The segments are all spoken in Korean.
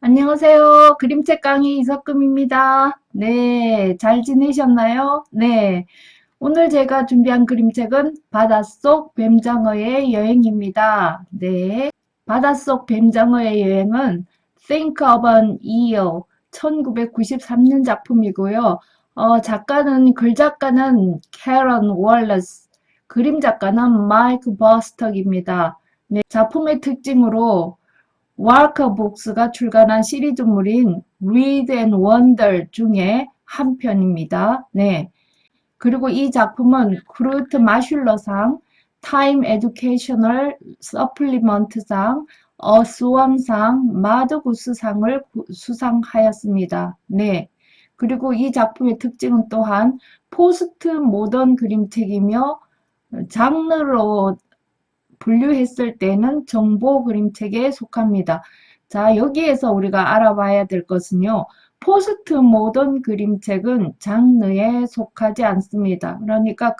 안녕하세요. 그림책 강의 이석금입니다. 네, 잘 지내셨나요? 네, 오늘 제가 준비한 그림책은 바닷속 뱀장어의 여행입니다. 네, 바닷속 뱀장어의 여행은 Think of an Eel 1993년 작품이고요. 글 작가는 캐런 월러스, 그림 작가는 마이크 버스터입니다. 네, 작품의 특징으로 워커북스가 출간한 시리즈물인 Read and Wonder 중에 한 편입니다. 네. 그리고 이 작품은 크루트 마슐러상, 타임 에듀케이셔널 서플리먼트상, 어스원상, 마더구스상을 수상하였습니다. 네. 그리고 이 작품의 특징은 또한 포스트 모던 그림책이며 장르로 분류했을 때는 정보 그림책에 속합니다. 자, 여기에서 우리가 알아봐야 될 것은요. 포스트 모던 그림책은 장르에 속하지 않습니다. 그러니까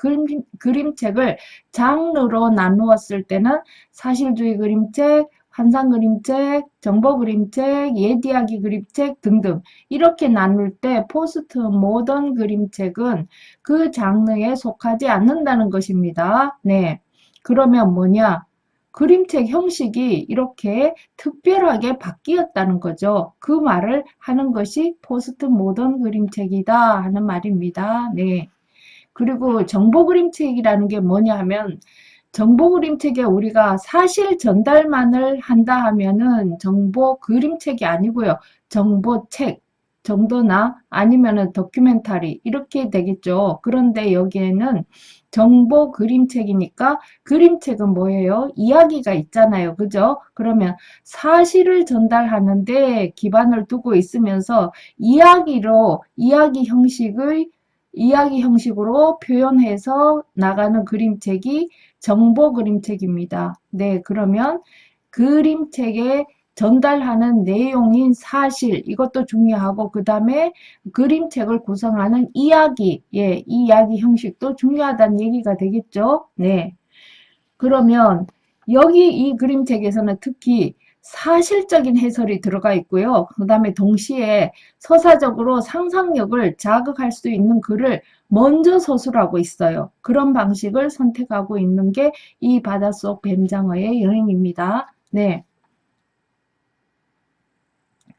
그림책을 장르로 나누었을 때는 사실주의 그림책, 환상 그림책, 정보 그림책, 옛 이야기 그림책 등등 이렇게 나눌 때 포스트 모던 그림책은 그 장르에 속하지 않는다는 것입니다. 네. 그러면 뭐냐? 그림책 형식이 이렇게 특별하게 바뀌었다는 거죠. 그 말을 하는 것이 포스트 모던 그림책이다 하는 말입니다. 네. 그리고 정보 그림책이라는 게 뭐냐 하면 정보 그림책에 우리가 사실 전달만을 한다 하면은 정보 그림책이 아니고요. 정보책 정도나 아니면은 다큐멘터리 이렇게 되겠죠. 그런데 여기에는 정보 그림책이니까 그림책은 뭐예요? 이야기가 있잖아요. 그죠? 그러면 사실을 전달하는데 기반을 두고 있으면서 이야기 형식으로 표현해서 나가는 그림책이 정보 그림책입니다. 네, 그러면 그림책에 전달하는 내용인 사실, 이것도 중요하고, 그 다음에 그림책을 구성하는 이야기, 이야기 형식도 중요하다는 얘기가 되겠죠? 네. 그러면 여기 이 그림책에서는 특히 사실적인 해설이 들어가 있고요. 그 다음에 동시에 서사적으로 상상력을 자극할 수 있는 글을 먼저 서술하고 있어요. 그런 방식을 선택하고 있는 게 이 바닷속 뱀장어의 여행입니다. 네.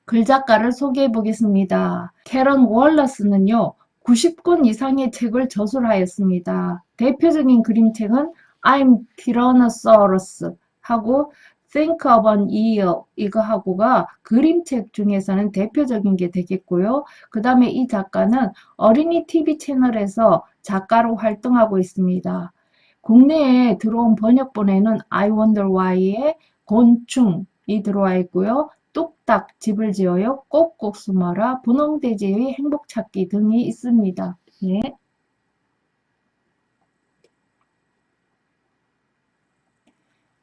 글작가를 소개해 보겠습니다. 캐런 월러스는요, 90권 이상의 책을 저술하였습니다. 대표적인 그림책은 I'm Tyrannosaurus 하고 Think of an Ear 이거 하고가 그림책 중에서는 대표적인 게 되겠고요. 그 다음에 이 작가는 어린이 TV 채널에서 작가로 활동하고 있습니다. 국내에 들어온 번역본에는 I Wonder Why의 곤충이 들어와 있고요. 뚝딱 집을 지어요. 꼭꼭 숨어라. 분홍돼지의 행복찾기 등이 있습니다. 네.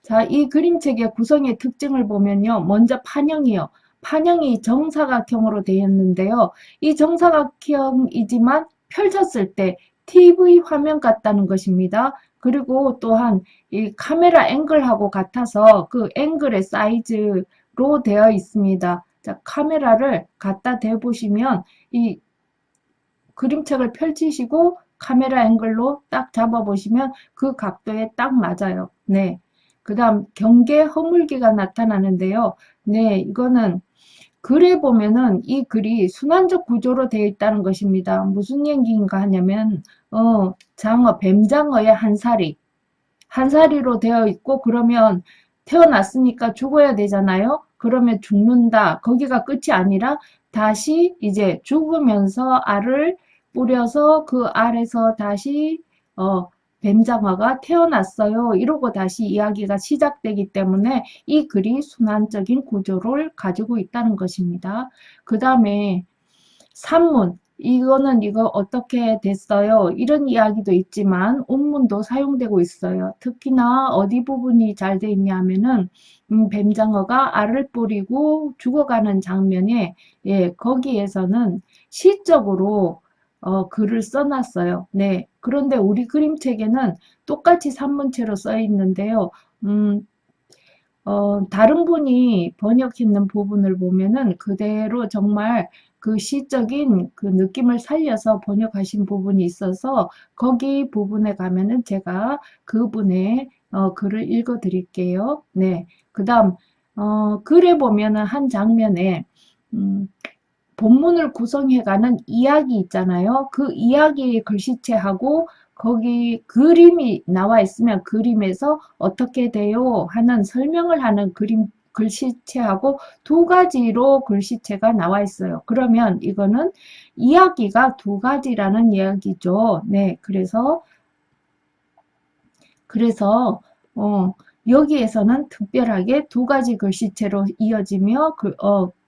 자, 이 그림책의 구성의 특징을 보면요. 먼저 판형이요. 판형이 정사각형으로 되었는데요. 이 정사각형이지만 펼쳤을 때 TV 화면 같다는 것입니다. 그리고 또한 이 카메라 앵글하고 같아서 그 앵글의 사이즈로 되어 있습니다. 자, 카메라를 갖다 대보시면 이 그림책을 펼치시고 카메라 앵글로 딱 잡아보시면 그 각도에 딱 맞아요. 네. 그 다음 경계 허물기가 나타나는데요. 네, 이거는 글에 보면은 이 글이 순환적 구조로 되어 있다는 것입니다. 무슨 얘기인가 하냐면 뱀장어의 한 사리로 되어 있고 그러면 태어났으니까 죽어야 되잖아요. 그러면 죽는다. 거기가 끝이 아니라 다시 이제 죽으면서 알을 뿌려서 그 알에서 다시 뱀장어가 태어났어요. 이러고 다시 이야기가 시작되기 때문에 이 글이 순환적인 구조를 가지고 있다는 것입니다. 그 다음에 산문, 이거는 이거 어떻게 됐어요? 이런 이야기도 있지만 운문도 사용되고 있어요. 특히나 어디 부분이 잘 돼 있냐면은 뱀장어가 알을 뿌리고 죽어가는 장면에 거기에서는 시적으로 글을 써놨어요. 네. 그런데 우리 그림책에는 똑같이 산문체로 써 있는데요. 음, 다른 분이 번역했는 부분을 보면은 그대로 정말 그 시적인 그 느낌을 살려서 번역하신 부분이 있어서 거기 부분에 가면은 제가 그분의 글을 읽어 드릴게요. 네. 그 다음, 글에 보면은 한 장면에, 음, 본문을 구성해가는 이야기 있잖아요. 그 이야기의 글씨체하고 거기 그림이 나와 있으면 그림에서 어떻게 돼요 하는 설명을 하는 글씨체하고 두 가지로 글씨체가 나와 있어요. 그러면 이거는 이야기가 두 가지라는 이야기죠. 네, 그래서 어, 여기에서는 특별하게 두 가지 글씨체로 이어지며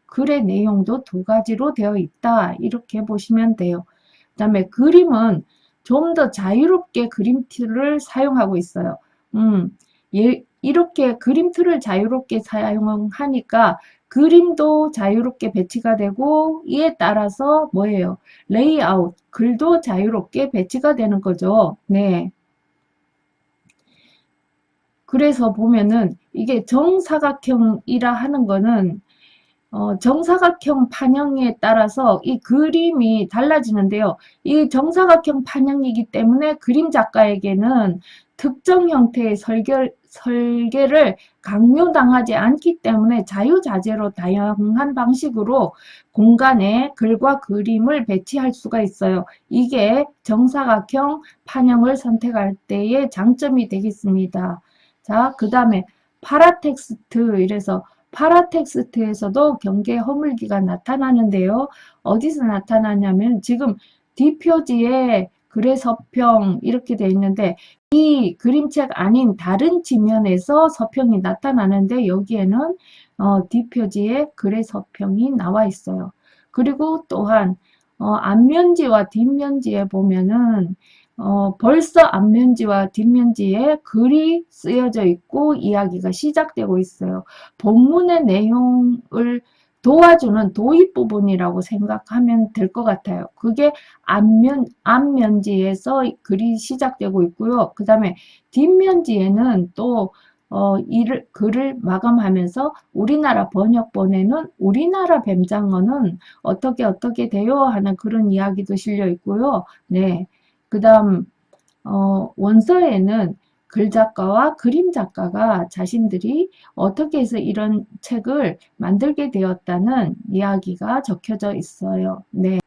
글의 내용도 두 가지로 되어 있다. 이렇게 보시면 돼요. 그 다음에 그림은 좀 더 자유롭게 그림틀을 사용하고 있어요. 이렇게 그림틀을 자유롭게 사용하니까 그림도 자유롭게 배치가 되고 이에 따라서 뭐예요? 레이아웃, 글도 자유롭게 배치가 되는 거죠. 네. 그래서 보면은 이게 정사각형이라 하는 거는 정사각형 판형에 따라서 이 그림이 달라지는데요. 이 정사각형 판형이기 때문에 그림 작가에게는 특정 형태의 설계를 강요당하지 않기 때문에 자유자재로 다양한 방식으로 공간에 글과 그림을 배치할 수가 있어요. 이게 정사각형 판형을 선택할 때의 장점이 되겠습니다. 자, 그 다음에 파라텍스트 이래서 파라텍스트에서도 경계 허물기가 나타나는데요. 어디서 나타나냐면 지금 뒷표지에 글의 서평 이렇게 돼 있는데 이 그림책 아닌 다른 지면에서 서평이 나타나는데 여기에는 뒷표지에 글의 서평이 나와 있어요. 그리고 또한 앞면지와 뒷면지에 보면은 벌써 앞면지와 뒷면지에 글이 쓰여져 있고 이야기가 시작되고 있어요. 본문의 내용을 도와주는 도입 부분이라고 생각하면 될 것 같아요. 그게 앞면지에서 글이 시작되고 있고요. 그 다음에 뒷면지에는 또 글을 마감하면서 우리나라 번역본에는 우리나라 뱀장어는 어떻게 돼요? 하는 그런 이야기도 실려 있고요. 네. 그 다음, 원서에는 글작가와 그림작가가 자신들이 어떻게 해서 이런 책을 만들게 되었다는 이야기가 적혀져 있어요. 네.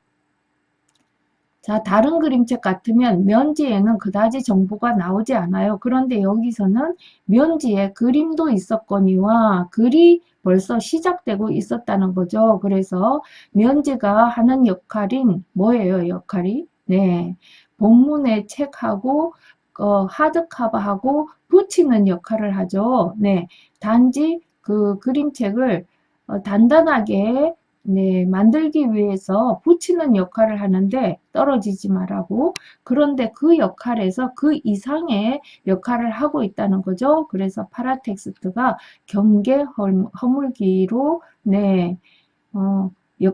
자, 다른 그림책 같으면 면지에는 그다지 정보가 나오지 않아요. 그런데 여기서는 면지에 그림도 있었거니와 글이 벌써 시작되고 있었다는 거죠. 그래서 면지가 하는 역할인 뭐예요, 역할이? 네. 본문의 책하고 하드커버하고 붙이는 역할을 하죠. 네. 단지 그 그림책을 단단하게 네, 만들기 위해서 붙이는 역할을 하는데 떨어지지 말라고. 그런데 그 역할에서 그 이상의 역할을 하고 있다는 거죠. 그래서 파라텍스트가 경계 허물기로 네,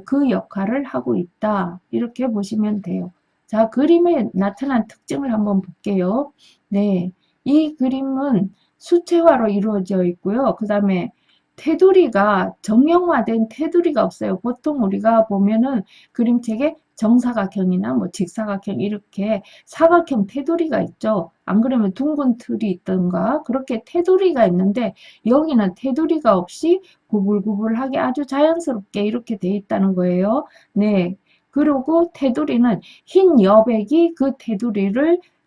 그 역할을 하고 있다. 이렇게 보시면 돼요. 자, 그림에 나타난 특징을 한번 볼게요. 네, 이 그림은 수채화로 이루어져 있고요. 그 다음에 테두리가 정형화된 테두리가 없어요. 보통 우리가 보면은 그림책에 정사각형이나 뭐 직사각형 이렇게 사각형 테두리가 있죠. 안 그러면 둥근 틀이 있던가 그렇게 테두리가 있는데 여기는 테두리가 없이 구불구불하게 아주 자연스럽게 이렇게 돼 있다는 거예요. 네. 그리고 테두리는 흰 여백이 그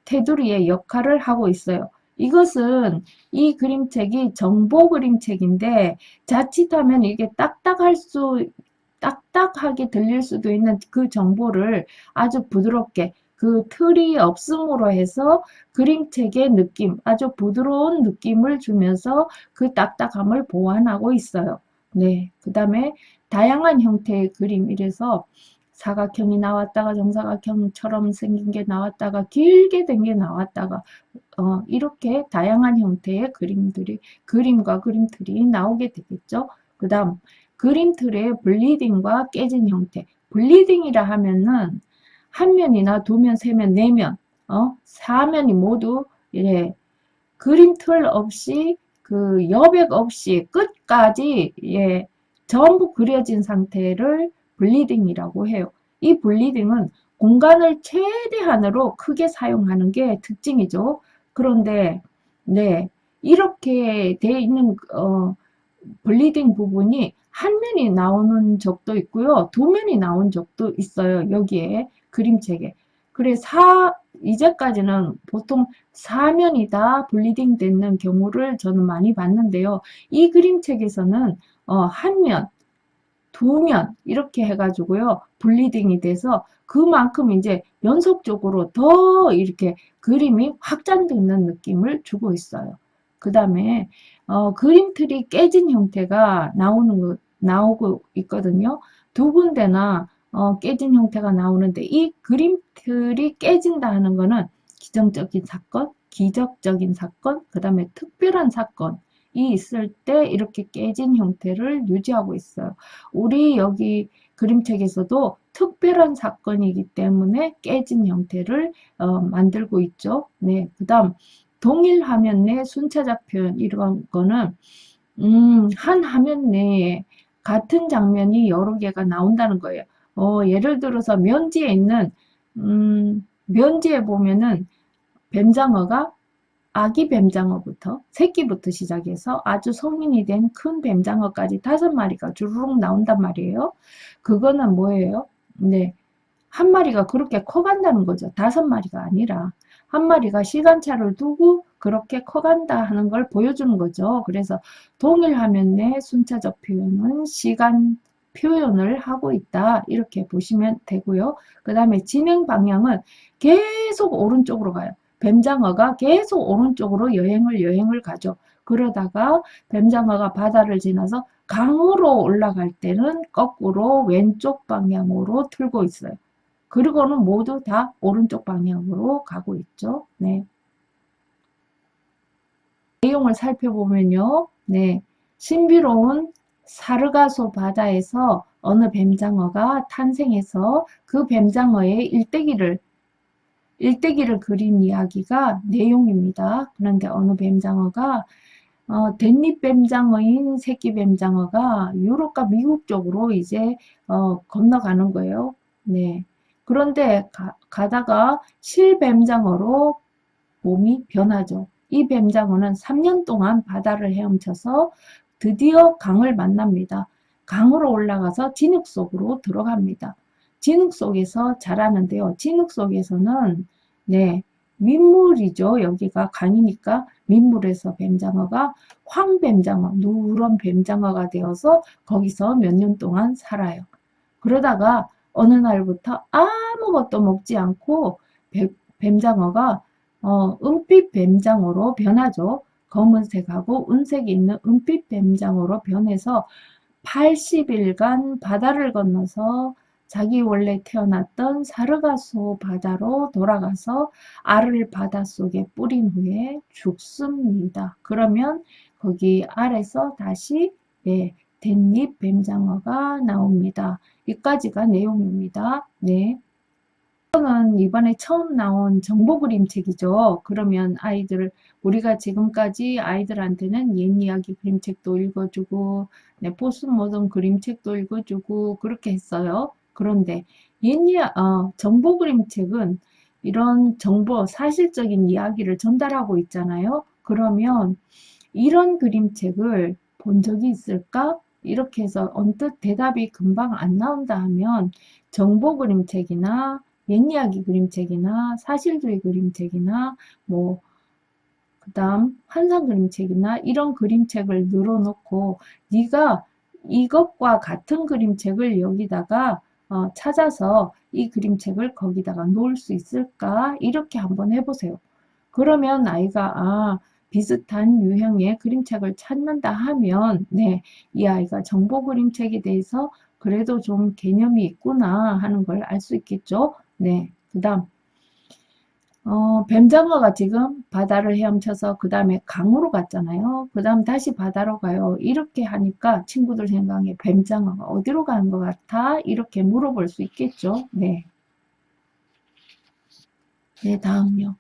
테두리의 역할을 하고 있어요. 이것은 이 그림책이 정보 그림책인데 자칫하면 이게 딱딱하게 들릴 수도 있는 그 정보를 아주 부드럽게 그 틀이 없음으로 해서 그림책의 느낌, 아주 부드러운 느낌을 주면서 그 딱딱함을 보완하고 있어요. 네. 그 다음에 다양한 형태의 그림, 이래서 사각형이 나왔다가 정사각형처럼 생긴 게 나왔다가 길게 된 게 나왔다가 이렇게 다양한 형태의 그림과 그림틀이 나오게 되겠죠. 그 다음, 그림틀의 블리딩과 깨진 형태. 블리딩이라 하면은 한 면이나 두 면, 세 면, 네 면, 사면이 모두, 예, 그림틀 없이 그 여백 없이 끝까지 예, 전부 그려진 상태를 블리딩이라고 해요. 이 블리딩은 공간을 최대한으로 크게 사용하는 게 특징이죠. 그런데 네, 이렇게 돼 있는 블리딩 부분이 한 면이 나오는 적도 있고요. 두 면이 나온 적도 있어요. 여기에 그림책에. 그래 이제까지는 보통 사면이 다 블리딩 되는 경우를 저는 많이 봤는데요. 이 그림책에서는 한 면, 두 면 이렇게 해가지고요. 블리딩이 돼서 그만큼 이제 연속적으로 더 이렇게 그림이 확장되는 느낌을 주고 있어요. 그 다음에 그림틀이 깨진 형태가 나오고 있거든요. 두 군데나 깨진 형태가 나오는데 이 그림틀이 깨진다 하는 거는 기적적인 사건, 그 다음에 특별한 사건이 있을 때 이렇게 깨진 형태를 유지하고 있어요. 우리 여기 그림책에서도 특별한 사건이기 때문에 깨진 형태를 만들고 있죠. 네, 그 다음 동일 화면 내 순차적 표현 이런 거는 한 화면 내에 같은 장면이 여러 개가 나온다는 거예요. 예를 들어서 면지에 보면은 뱀장어가 아기 뱀장어부터 새끼부터 시작해서 아주 성인이 된 큰 뱀장어까지 5마리가 주르륵 나온단 말이에요. 그거는 뭐예요? 네, 한 마리가 그렇게 커간다는 거죠. 5마리가 아니라 한 마리가 시간차를 두고 그렇게 커간다 하는 걸 보여주는 거죠. 그래서 동일 화면 내 순차적 표현은 시간 표현을 하고 있다. 이렇게 보시면 되고요. 그 다음에 진행 방향은 계속 오른쪽으로 가요. 뱀장어가 계속 오른쪽으로 여행을 가죠. 그러다가 뱀장어가 바다를 지나서 강으로 올라갈 때는 거꾸로 왼쪽 방향으로 틀고 있어요. 그리고는 모두 다 오른쪽 방향으로 가고 있죠. 네. 내용을 살펴보면요. 네. 신비로운 사르가소 바다에서 어느 뱀장어가 탄생해서 그 뱀장어의 일대기를 그린 이야기가 내용입니다. 그런데 어느 뱀장어가 댄잎 뱀장어인 새끼 뱀장어가 유럽과 미국 쪽으로 이제 건너가는 거예요. 네. 그런데 가다가 실뱀장어로 몸이 변하죠. 이 뱀장어는 3년 동안 바다를 헤엄쳐서 드디어 강을 만납니다. 강으로 올라가서 진흙 속으로 들어갑니다. 진흙 속에서 자라는데요. 진흙 속에서는 네, 민물이죠. 여기가 강이니까 민물에서 뱀장어가 황뱀장어, 누런 뱀장어가 되어서 거기서 몇 년 동안 살아요. 그러다가 어느 날부터 아무것도 먹지 않고 뱀장어가 은빛 뱀장어로 변하죠. 검은색하고 은색이 있는 은빛 뱀장어로 변해서 80일간 바다를 건너서 자기 원래 태어났던 사르가소 바다로 돌아가서 알을 바닷속에 뿌린 후에 죽습니다. 그러면 거기 알에서 다시 네, 댄잎 뱀장어가 나옵니다. 여기까지가 내용입니다. 네. 이거는 이번에 처음 나온 정보 그림책이죠. 그러면 우리가 지금까지 아이들한테는 옛 이야기 그림책도 읽어주고, 네, 포스트모던 그림책도 읽어주고, 그렇게 했어요. 그런데 정보 그림책은 이런 사실적인 이야기를 전달하고 있잖아요. 그러면 이런 그림책을 본 적이 있을까? 이렇게 해서 언뜻 대답이 금방 안 나온다 하면 정보 그림책이나 옛 이야기 그림책이나 사실주의 그림책이나 뭐 그다음 환상 그림책이나 이런 그림책을 늘어놓고 네가 이것과 같은 그림책을 여기다가 찾아서 이 그림책을 거기다가 놓을 수 있을까? 이렇게 한번 해보세요. 그러면 아이가 비슷한 유형의 그림책을 찾는다 하면 네, 이 아이가 정보 그림책에 대해서 그래도 좀 개념이 있구나 하는 걸 알 수 있겠죠. 네, 그 다음 뱀장어가 지금 바다를 헤엄쳐서 그 다음에 강으로 갔잖아요. 그 다음 다시 바다로 가요. 이렇게 하니까 친구들 생각에 뱀장어가 어디로 가는 것 같아? 이렇게 물어볼 수 있겠죠. 네. 네, 다음요.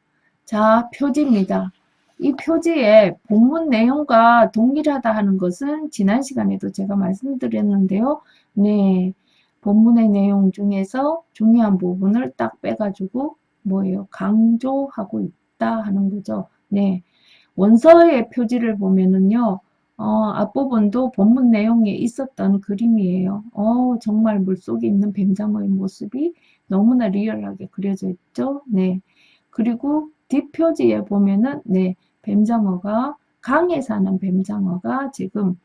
자, 표지입니다. 이 표지의 본문 내용과 동일하다 하는 것은 지난 시간에도 제가 말씀드렸는데요. 네, 본문의 내용 중에서 중요한 부분을 딱 빼가지고 뭐예요? 강조하고 있다 하는 거죠. 네, 원서의 표지를 보면은요. 앞부분도 본문 내용에 있었던 그림이에요. 정말 물속에 있는 뱀장어의 모습이 너무나 리얼하게 그려져 있죠. 네. 그리고 뒷표지에 보면은, 네, 뱀장어가, 강에 사는 뱀장어가 지금,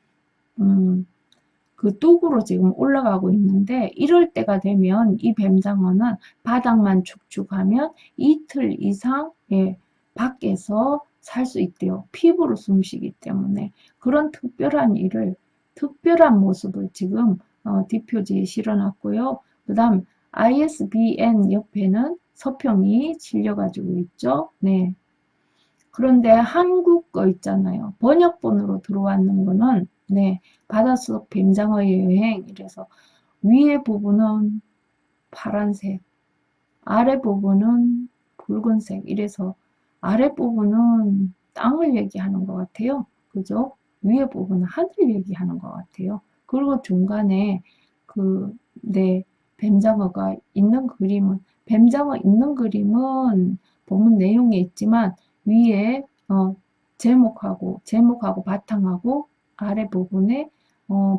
그 뚝으로 지금 올라가고 있는데, 이럴 때가 되면 이 뱀장어는 바닥만 축축하면 이틀 이상, 예, 밖에서 살 수 있대요. 피부로 숨쉬기 때문에. 그런 특별한 모습을 지금 뒷표지에 실어놨고요. 그 다음 ISBN 옆에는 서평이 실려가지고 있죠. 네. 그런데 한국 거 있잖아요. 번역본으로 들어왔는 거는 네, 바닷속 뱀장어의 여행 이래서 위에 부분은 파란색, 아래 부분은 붉은색 이래서 아래 부분은 땅을 얘기하는 것 같아요. 그죠? 위에 부분은 하늘 얘기하는 것 같아요. 그리고 중간에 그, 네, 뱀장어가 있는 그림은, 뱀장어 있는 그림은 본문 내용에 있지만 위에, 제목하고 바탕하고 아래 부분에,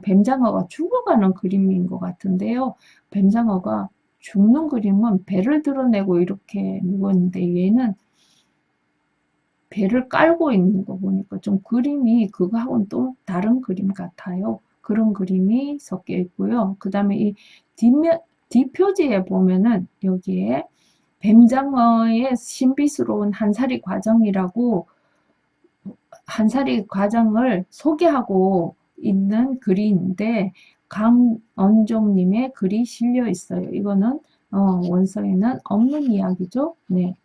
뱀장어가 죽어가는 그림인 것 같은데요. 뱀장어가 죽는 그림은 배를 드러내고 이렇게 누웠는데 얘는 배를 깔고 있는 거 보니까 좀 그림이 그거하고는 또 다른 그림 같아요. 그런 그림이 섞여 있고요. 그 다음에 이 뒷표지에 보면은 여기에 뱀장어의 신비스러운 한살이 과정이라고 한살이 과정을 소개하고 있는 글인데 강언종님의 글이 실려 있어요. 이거는 원서에는 없는 이야기죠. 네.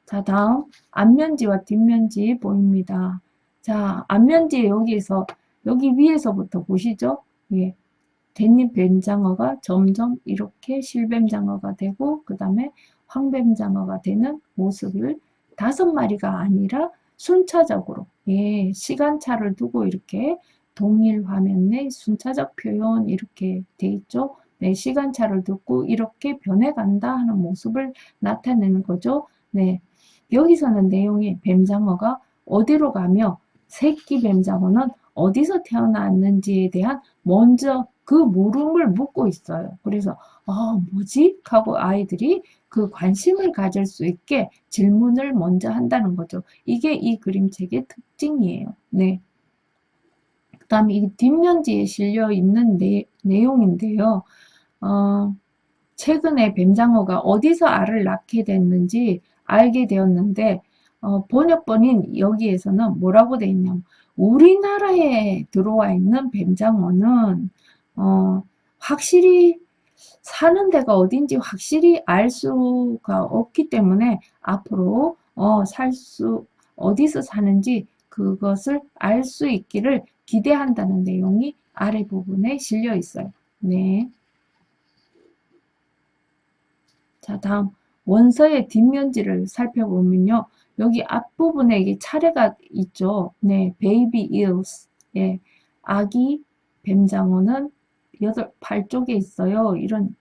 자, 다음 앞면지와 뒷면지 보입니다. 자, 앞면지 여기에서 여기 위에서부터 보시죠. 예. 댄잎 뱀장어가 점점 이렇게 실뱀장어가 되고 그 다음에 황뱀장어가 되는 모습을 5마리가 아니라 순차적으로 예, 시간차를 두고 이렇게 동일 화면 내 순차적 표현 이렇게 돼 있죠. 네, 시간차를 두고 이렇게 변해간다 하는 모습을 나타내는 거죠. 네, 여기서는 내용이 뱀장어가 어디로 가며 새끼 뱀장어는 어디서 태어났는지에 대한 먼저 그 물음을 묻고 있어요. 그래서 뭐지? 하고 아이들이 그 관심을 가질 수 있게 질문을 먼저 한다는 거죠. 이게 이 그림책의 특징이에요. 네. 그 다음에 이 뒷면지에 실려 있는 내용인데요. 최근에 뱀장어가 어디서 알을 낳게 됐는지 알게 되었는데 번역본인 여기에서는 뭐라고 되어 있냐면 우리나라에 들어와 있는 뱀장어는 확실히 사는 데가 어딘지 확실히 알 수가 없기 때문에 앞으로 어디서 사는지 그것을 알 수 있기를 기대한다는 내용이 아래 부분에 실려 있어요. 네. 자, 다음 원서의 뒷면지를 살펴보면요. 여기 앞부분에 이게 차례가 있죠. 네, baby eels. 예, 아기 뱀장어는 8쪽에 있어요. 이런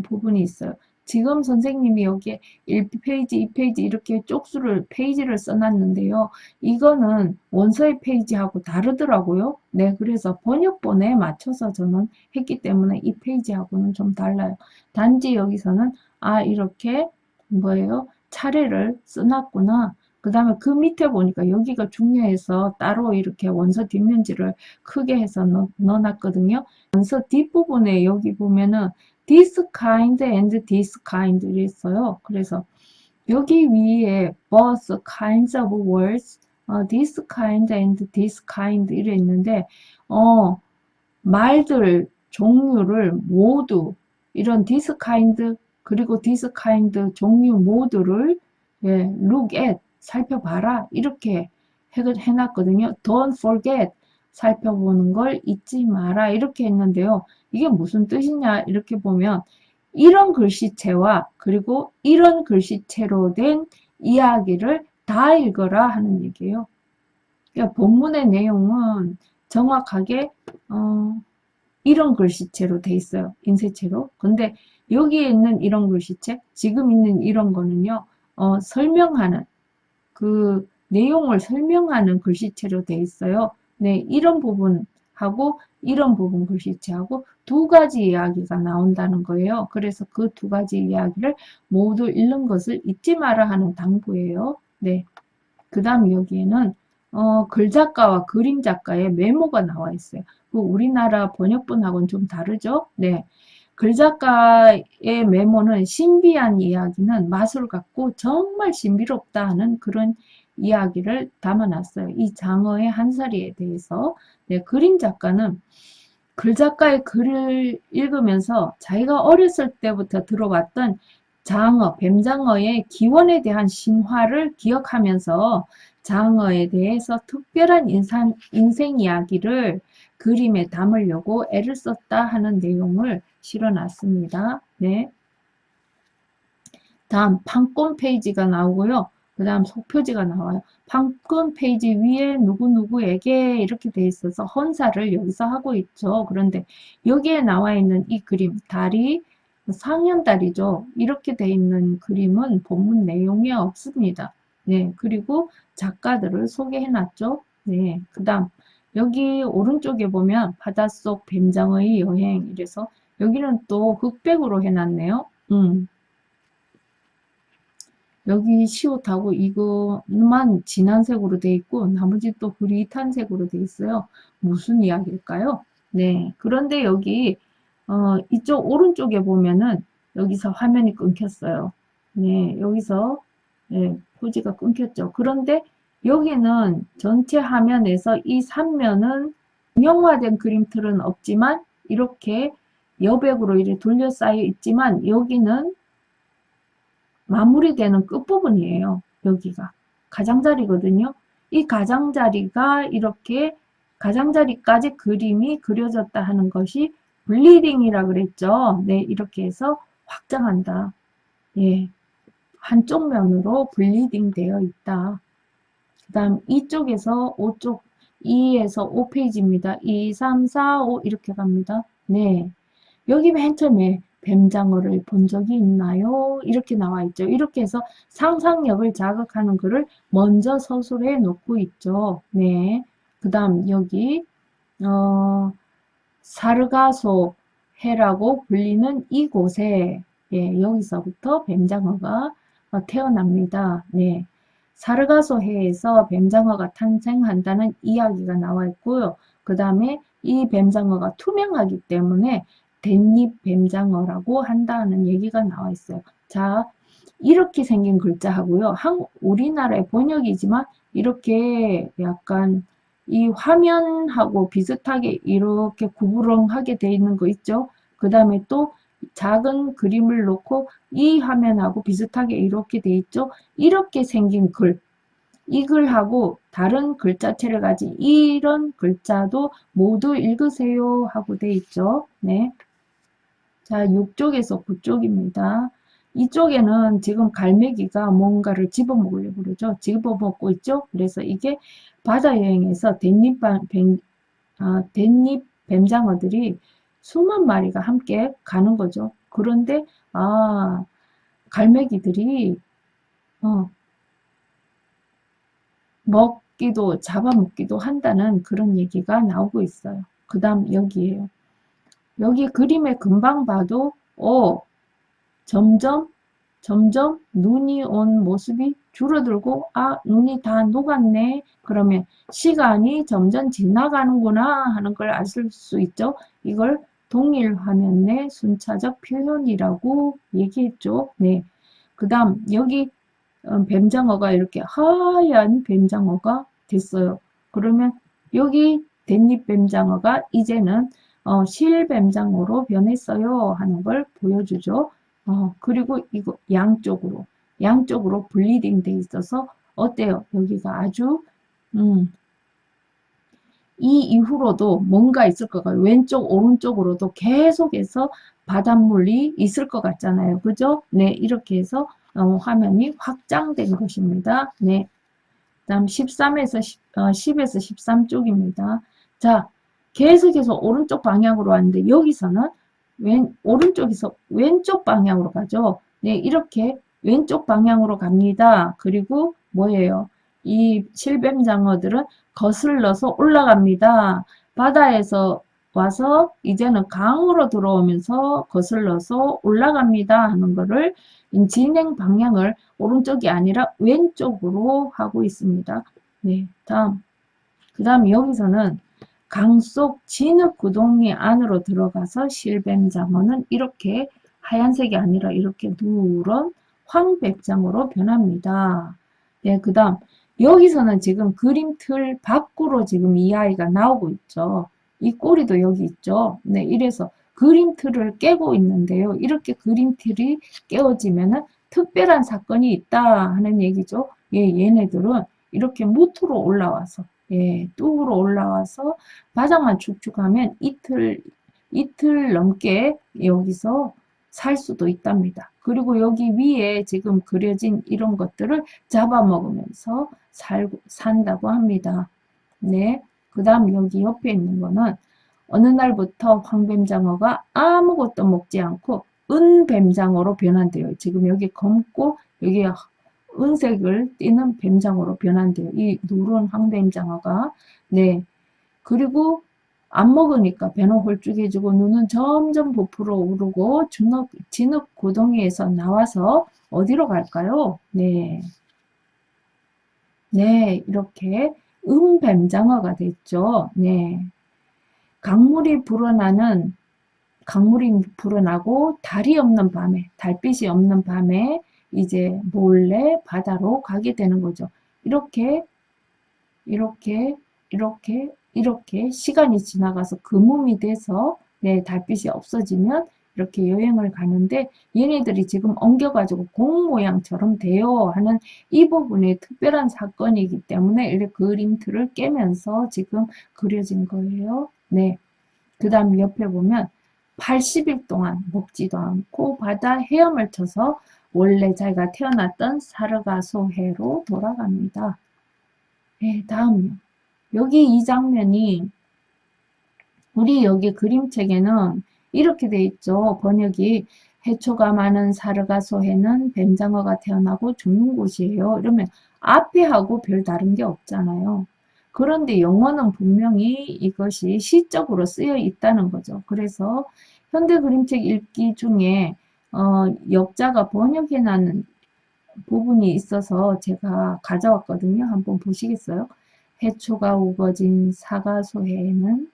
부분이 있어요. 지금 선생님이 여기에 1페이지, 2페이지 이렇게 쪽수를, 페이지를 써놨는데요. 이거는 원서의 페이지하고 다르더라고요. 네, 그래서 번역본에 맞춰서 저는 했기 때문에 이 페이지하고는 좀 달라요. 단지 여기서는 이렇게 뭐예요? 차례를 써놨구나. 그 다음에 그 밑에 보니까 여기가 중요해서 따로 이렇게 원서 뒷면지를 크게 해서 넣어놨거든요. 원서 뒷부분에 여기 보면은 this kind and this kind 이랬어요. 그래서 여기 위에 both kinds of words, this kind and this kind 이래 있는데, 말들 종류를 모두 이런 this kind 그리고 this kind 종류 모두를 예, look at 살펴봐라 이렇게 해놨거든요. Don't forget 살펴보는 걸 잊지 마라 이렇게 했는데요. 이게 무슨 뜻이냐 이렇게 보면 이런 글씨체와 그리고 이런 글씨체로 된 이야기를 다 읽어라 하는 얘기예요. 그러니까 본문의 내용은 정확하게 이런 글씨체로 돼 있어요. 인쇄체로. 근데 여기에 있는 이런 글씨체, 지금 있는 이런 거는요, 설명하는, 그 내용을 설명하는 글씨체로 돼 있어요. 네, 이런 부분하고 이런 부분 글씨체하고 두 가지 이야기가 나온다는 거예요. 그래서 그 두 가지 이야기를 모두 읽는 것을 잊지 마라 하는 당부예요. 네. 그 다음 여기에는 글작가와 그림작가의 메모가 나와 있어요. 그 우리나라 번역본하고는 좀 다르죠? 네. 글작가의 메모는 신비한 이야기는 마술 같고 정말 신비롭다 하는 그런 이야기를 담아놨어요. 이 장어의 한사리에 대해서. 네, 그림작가는 글작가의 글을 읽으면서 자기가 어렸을 때부터 들어왔던 장어, 뱀장어의 기원에 대한 신화를 기억하면서 장어에 대해서 특별한 인생 이야기를 그림에 담으려고 애를 썼다 하는 내용을 실어놨습니다. 네. 다음 판권 페이지가 나오고요. 그 다음 속표지가 나와요. 판권 페이지 위에 누구누구에게 이렇게 돼 있어서 헌사를 여기서 하고 있죠. 그런데 여기에 나와 있는 이 그림, 달이 상현달이죠. 이렇게 돼 있는 그림은 본문 내용에 없습니다. 네, 그리고 작가들을 소개해놨죠. 네, 그 다음 여기 오른쪽에 보면 바닷속 뱀장어의 여행 이래서 여기는 또 흑백으로 해놨네요. 여기 시옷하고 이거만 진한 색으로 돼 있고 나머지 또 흐릿한 색으로 돼 있어요. 무슨 이야기일까요? 네. 그런데 여기 이쪽 오른쪽에 보면은 여기서 화면이 끊겼어요. 네. 여기서 네, 표지가 끊겼죠. 그런데 여기는 전체 화면에서 이 3면은 명화된 그림틀은 없지만 이렇게 여백으로 이렇게 둘러싸여 있지만 여기는 마무리되는 끝부분이에요. 여기가. 가장자리거든요. 이 가장자리가 이렇게 가장자리까지 그림이 그려졌다 하는 것이 블리딩이라 그랬죠. 네, 이렇게 해서 확장한다. 예. 한쪽 면으로 블리딩 되어 있다. 그 다음 이쪽에서 5쪽 2에서 5페이지입니다. 2, 3, 4, 5 이렇게 갑니다. 네. 여기 맨 처음에 뱀장어를 본 적이 있나요? 이렇게 나와 있죠. 이렇게 해서 상상력을 자극하는 글을 먼저 서술해 놓고 있죠. 네. 그 다음 여기 사르가소 해라고 불리는 이곳에 예, 여기서부터 뱀장어가 태어납니다. 네. 사르가소 해에서 뱀장어가 탄생한다는 이야기가 나와 있고요. 그 다음에 이 뱀장어가 투명하기 때문에 댄잎 뱀장어라고 한다는 얘기가 나와 있어요. 자, 이렇게 생긴 글자하고요. 우리나라의 번역이지만 이렇게 약간 이 화면하고 비슷하게 이렇게 구부렁하게 돼 있는 거 있죠? 그 다음에 또 작은 그림을 놓고 이 화면하고 비슷하게 이렇게 돼 있죠? 이렇게 생긴 글. 이 글하고 다른 글자체를 가진 이런 글자도 모두 읽으세요 하고 돼 있죠. 네. 자, 6쪽에서 9쪽입니다. 이쪽에는 지금 갈매기가 뭔가를 집어먹으려고 그러죠. 집어먹고 있죠. 그래서 이게 바다 여행에서 댄잎 뱀장어들이 수만 마리가 함께 가는 거죠. 그런데 갈매기들이 먹기도 잡아먹기도 한다는 그런 얘기가 나오고 있어요. 그 다음 여기에요. 여기 그림에 금방 봐도 점점 눈이 온 모습이 줄어들고 눈이 다 녹았네. 그러면 시간이 점점 지나가는구나 하는 걸 알 수 있죠. 이걸 동일 화면 내 순차적 표현이라고 얘기했죠. 네. 그 다음 여기 뱀장어가 이렇게 하얀 뱀장어가 됐어요. 그러면 여기 댄잎 뱀장어가 이제는 실뱀장어로 변했어요 하는 걸 보여주죠. 그리고 이거 양쪽으로 블리딩 돼 있어서 어때요? 여기가 아주 이 이후로도 뭔가 있을 것 같아요. 왼쪽 오른쪽으로도 계속해서 바닷물이 있을 것 같잖아요. 그죠? 네, 이렇게 해서 화면이 확장된 것입니다. 네. 다음 13에서 10에서 13쪽입니다. 자, 계속해서 오른쪽 방향으로 왔는데 여기서는 오른쪽에서 왼쪽 방향으로 가죠. 네, 이렇게 왼쪽 방향으로 갑니다. 그리고 뭐예요? 이 실뱀장어들은 거슬러서 올라갑니다. 바다에서 와서 이제는 강으로 들어오면서 거슬러서 올라갑니다 하는 거를 진행 방향을 오른쪽이 아니라 왼쪽으로 하고 있습니다. 네, 그 다음 여기서는 강 속 진흙 구덩이 안으로 들어가서 실뱀장어는 이렇게 하얀색이 아니라 이렇게 누런 황뱀장어로 변합니다. 네, 그 다음 여기서는 지금 그림틀 밖으로 지금 이 아이가 나오고 있죠. 이 꼬리도 여기 있죠. 네, 이래서 그림틀을 깨고 있는데요. 이렇게 그림틀이 깨어지면은 특별한 사건이 있다 하는 얘기죠. 예, 얘네들은 이렇게 무트로 올라와서 예, 뚝으로 올라와서 바닥만 축축하면 이틀 넘게 여기서 살 수도 있답니다. 그리고 여기 위에 지금 그려진 이런 것들을 잡아먹으면서 산다고 합니다. 네. 그 다음 여기 옆에 있는 거는 어느 날부터 황뱀장어가 아무것도 먹지 않고 은뱀장어로 변한대요. 지금 여기 검고 여기 은색을 띠는 뱀장어로 변한대요. 이 누런 황뱀장어가. 네. 그리고 안 먹으니까 배는 홀쭉해지고 눈은 점점 부풀어 오르고 진흙 고동이에서 나와서 어디로 갈까요? 네. 네, 이렇게 은뱀장어가 됐죠. 네. 강물이 불어나고 달이 없는 밤에, 달빛이 없는 밤에 이제 몰래 바다로 가게 되는 거죠. 이렇게, 이렇게, 이렇게 시간이 지나가서 금음이 돼서 네, 달빛이 없어지면 이렇게 여행을 가는데 얘네들이 지금 엉겨가지고 공 모양처럼 돼요 하는 이 부분이 특별한 사건이기 때문에 이렇게 그림틀을 깨면서 지금 그려진 거예요. 네. 그 다음 옆에 보면 80일 동안 먹지도 않고 바다 헤엄을 쳐서 원래 자기가 태어났던 사르가소해로 돌아갑니다. 네, 다음요. 여기 이 장면이 우리 여기 그림책에는 이렇게 돼 있죠. 번역이 해초가 많은 사르가소해는 뱀장어가 태어나고 죽는 곳이에요. 이러면 앞에 하고 별 다른 게 없잖아요. 그런데 영어는 분명히 이것이 시적으로 쓰여 있다는 거죠. 그래서 현대 그림책 읽기 중에 역자가 번역해 놨는 부분이 있어서 제가 가져왔거든요. 한번 보시겠어요? 해초가 우거진 사가소해에는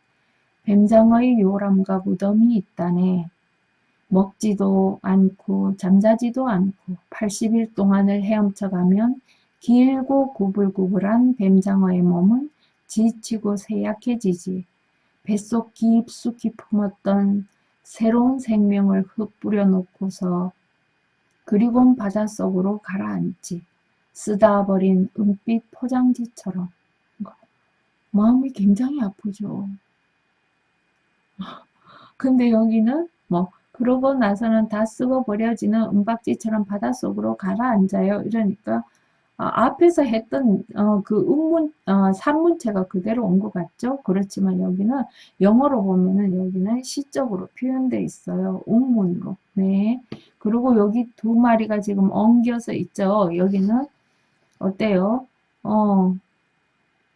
뱀장어의 요람과 무덤이 있다네. 먹지도 않고 잠자지도 않고 80일 동안을 헤엄쳐가면 길고 구불구불한 뱀장어의 몸은 지치고 쇠약해지지. 뱃속 깊숙이 품었던 새로운 생명을 흩뿌려 놓고서 그리곤 바닷속으로 가라앉지. 쓰다 버린 은빛 포장지처럼. 마음이 굉장히 아프죠. 근데 여기는 뭐 그러고 나서는 다 쓰고 버려지는 은박지처럼 바닷속으로 가라앉아요. 이러니까 앞에서 했던 그 산문체가 그대로 온 것 같죠? 그렇지만 여기는 영어로 보면은 여기는 시적으로 표현되어 있어요. 운문으로. 네. 그리고 여기 두 마리가 지금 엉겨서 있죠. 여기는 어때요?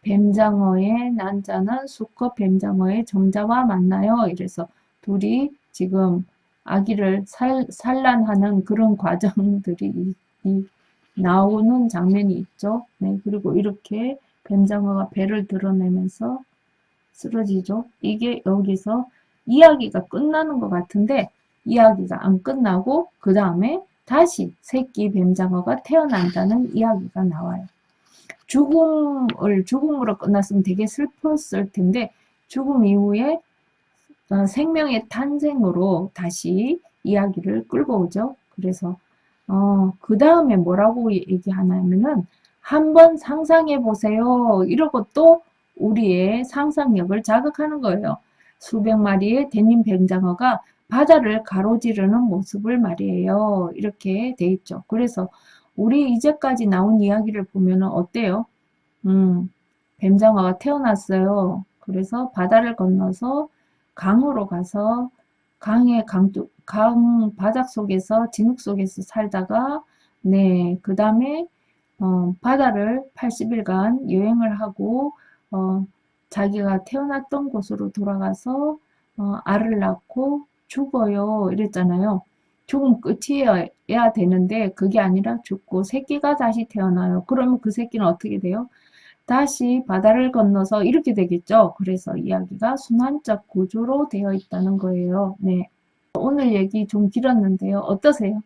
뱀장어의 난자는 수컷 뱀장어의 정자와 만나요. 이래서 둘이 지금 아기를 산란하는 그런 과정들이 나오는 장면이 있죠. 네, 그리고 이렇게 뱀장어가 배를 드러내면서 쓰러지죠. 이게 여기서 이야기가 끝나는 것 같은데 이야기가 안 끝나고 그 다음에 다시 새끼 뱀장어가 태어난다는 이야기가 나와요. 죽음으로 끝났으면 되게 슬펐을 텐데 죽음 이후에 생명의 탄생으로 다시 이야기를 끌고 오죠. 그래서 그 다음에 뭐라고 얘기하냐면은 한번 상상해 보세요. 이러고 또 우리의 상상력을 자극하는 거예요. 수백 마리의 대님 뱀장어가 바다를 가로지르는 모습을 말이에요. 이렇게 돼 있죠. 그래서 우리 이제까지 나온 이야기를 보면은 어때요? 뱀장어가 태어났어요. 그래서 바다를 건너서 강으로 가서 강 바닥 속에서 진흙 속에서 살다가 네, 그 다음에 바다를 80일간 여행을 하고 자기가 태어났던 곳으로 돌아가서 알을 낳고 죽어요. 이랬잖아요. 죽음 끝이어야 되는데 그게 아니라 죽고 새끼가 다시 태어나요. 그러면 그 새끼는 어떻게 돼요? 다시 바다를 건너서 이렇게 되겠죠. 그래서 이야기가 순환적 구조로 되어 있다는 거예요. 네. 오늘 얘기 좀 길었는데요. 어떠세요?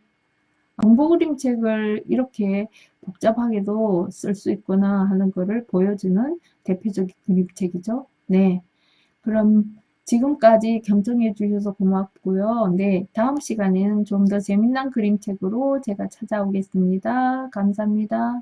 공부 그림책을 이렇게 복잡하게도 쓸 수 있구나 하는 거를 보여주는 대표적인 그림책이죠. 네. 그럼 지금까지 경청해 주셔서 고맙고요. 네. 다음 시간에는 좀 더 재미난 그림책으로 제가 찾아오겠습니다. 감사합니다.